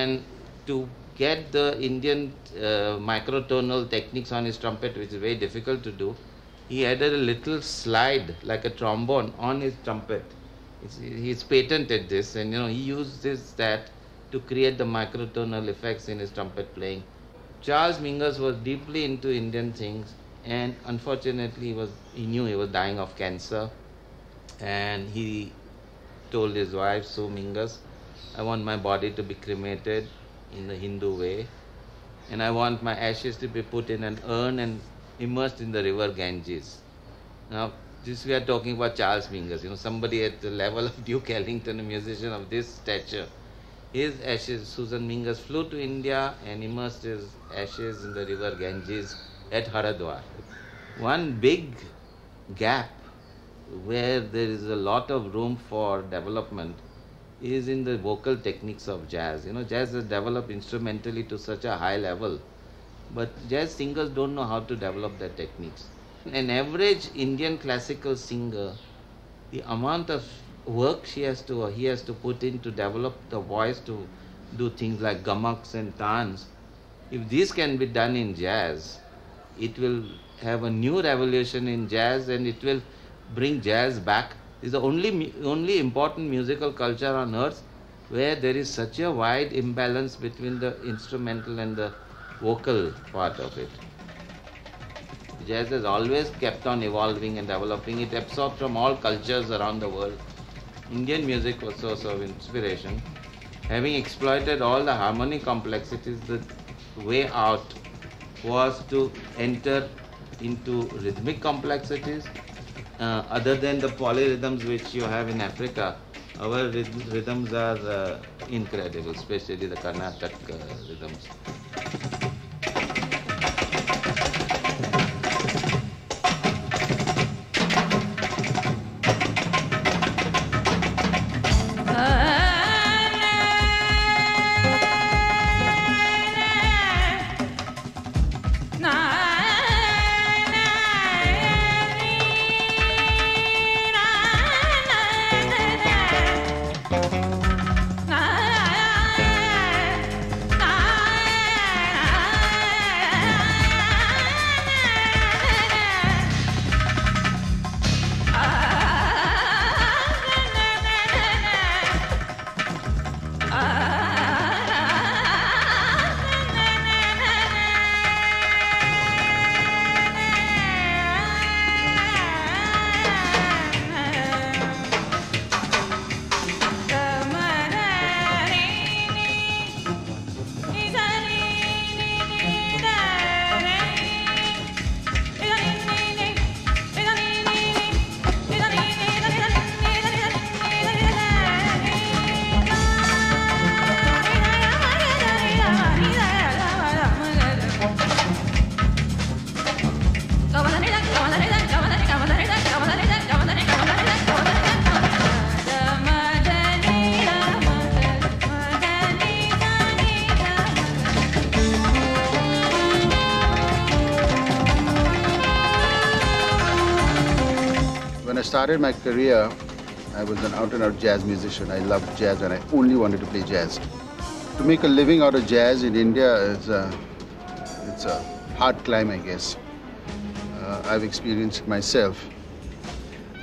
And to get the Indian microtonal techniques on his trumpet, which is very difficult to do, he added a little slide like a trombone on his trumpet. He's patented this, and he used that to create the microtonal effects in his trumpet playing. Charles Mingus was deeply into Indian things, and unfortunately he knew he was dying of cancer, and he told his wife, Sue Mingus, I want my body to be cremated in the Hindu way, and I want my ashes to be put in an urn and immersed in the river Ganges. Now, this we are talking about Charles Mingus, somebody at the level of Duke Ellington, a musician of this stature. His ashes, Susan Mingus flew to India and immersed his ashes in the river Ganges at Haridwar. One big gap where there is a lot of room for development is in the vocal techniques of jazz. Jazz is developed instrumentally to such a high level, but jazz singers don't know how to develop their techniques. An average Indian classical singer, the amount of work he has to put in to develop the voice to do things like gamaks and tans, if these can be done in jazz, it will have a new revolution in jazz, and it will bring jazz back. It's the only important musical culture on earth where there is such a wide imbalance between the instrumental and the vocal part of it. Jazz has always kept on evolving and developing. It absorbed from all cultures around the world. Indian music was a source of inspiration. Having exploited all the harmonic complexities, the way out was to enter into rhythmic complexities. Other than the polyrhythms which you have in Africa, our rhythms are incredible, especially the Carnatic rhythms. When I started my career, I was an out-and-out jazz musician. I loved jazz and I only wanted to play jazz. To make a living out of jazz in India it's a hard climb, I guess. I've experienced it myself.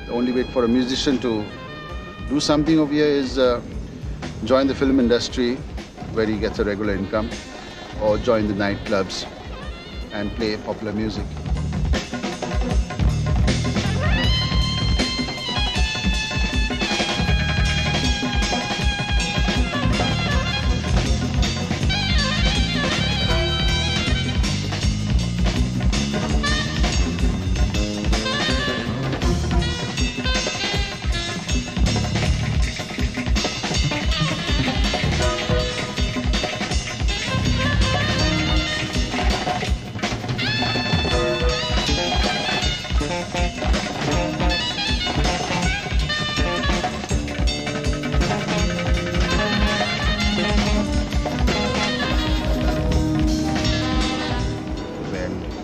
The only way for a musician to do something over here is join the film industry where he gets a regular income, or join the nightclubs and play popular music.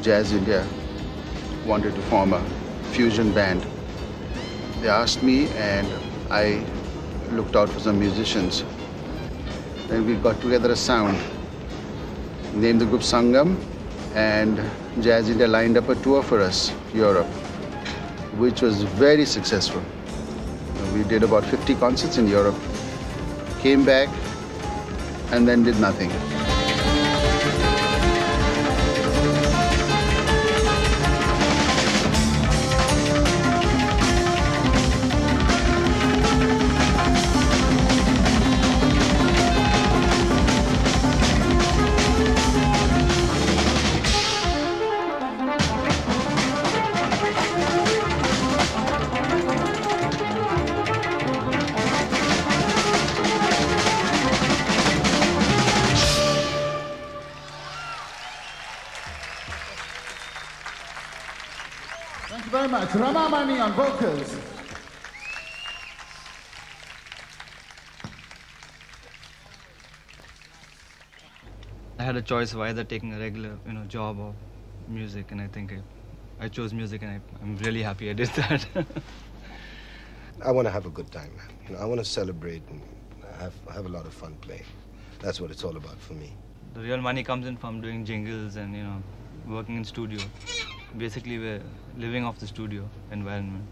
Jazz India wanted to form a fusion band. They asked me and I looked out for some musicians. Then we got together a sound, named the group Sangam, and Jazz India lined up a tour for us, Europe, which was very successful. We did about 50 concerts in Europe, came back, and then did nothing. Thank you very much. Ramamani on vocals. I had a choice of either taking a regular, job or music, and I think I chose music, and I'm really happy I did that. I want to have a good time, man. I want to celebrate and have a lot of fun playing. That's what it's all about for me. The real money comes in from doing jingles and, working in studio. Basically, we're living off the studio environment,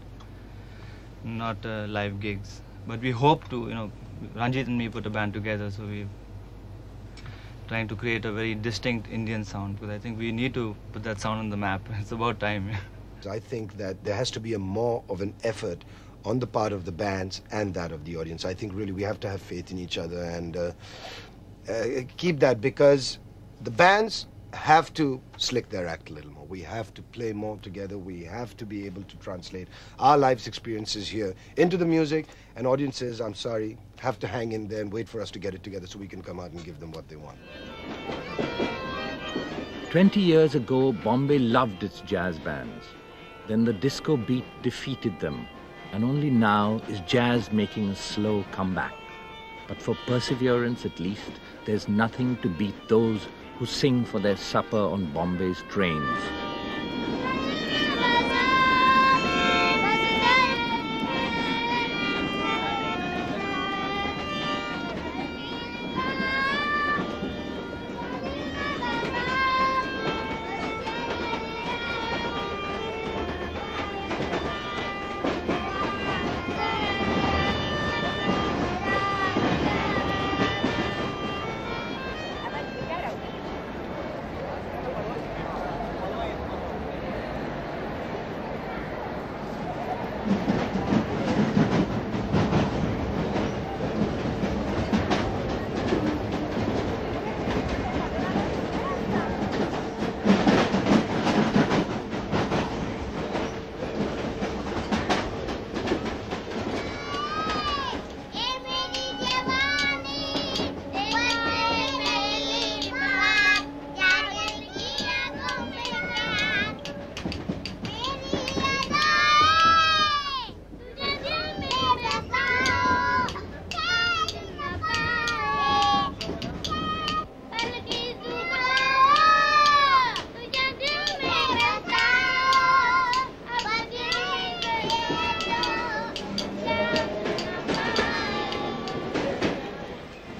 not live gigs. But we hope to, Ranjit and me put a band together, so we're trying to create a very distinct Indian sound, because I think we need to put that sound on the map. It's about time. I think that there has to be more of an effort on the part of the bands and that of the audience. I think really we have to have faith in each other and keep that, because the bands have to slick their act a little more. We have to play more together. We have to be able to translate our life's experiences here into the music, and audiences, I'm sorry, have to hang in there and wait for us to get it together so we can come out and give them what they want. 20 years ago, Bombay loved its jazz bands. Then the disco beat defeated them, and only now is jazz making a slow comeback. But for perseverance, at least, there's nothing to beat those who sing for their supper on Bombay's trains.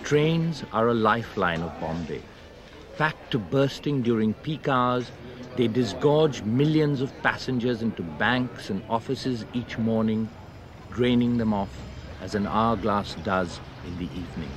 Trains are a lifeline of Bombay. Packed to bursting during peak hours, they disgorge millions of passengers into banks and offices each morning, draining them off as an hourglass does in the evening.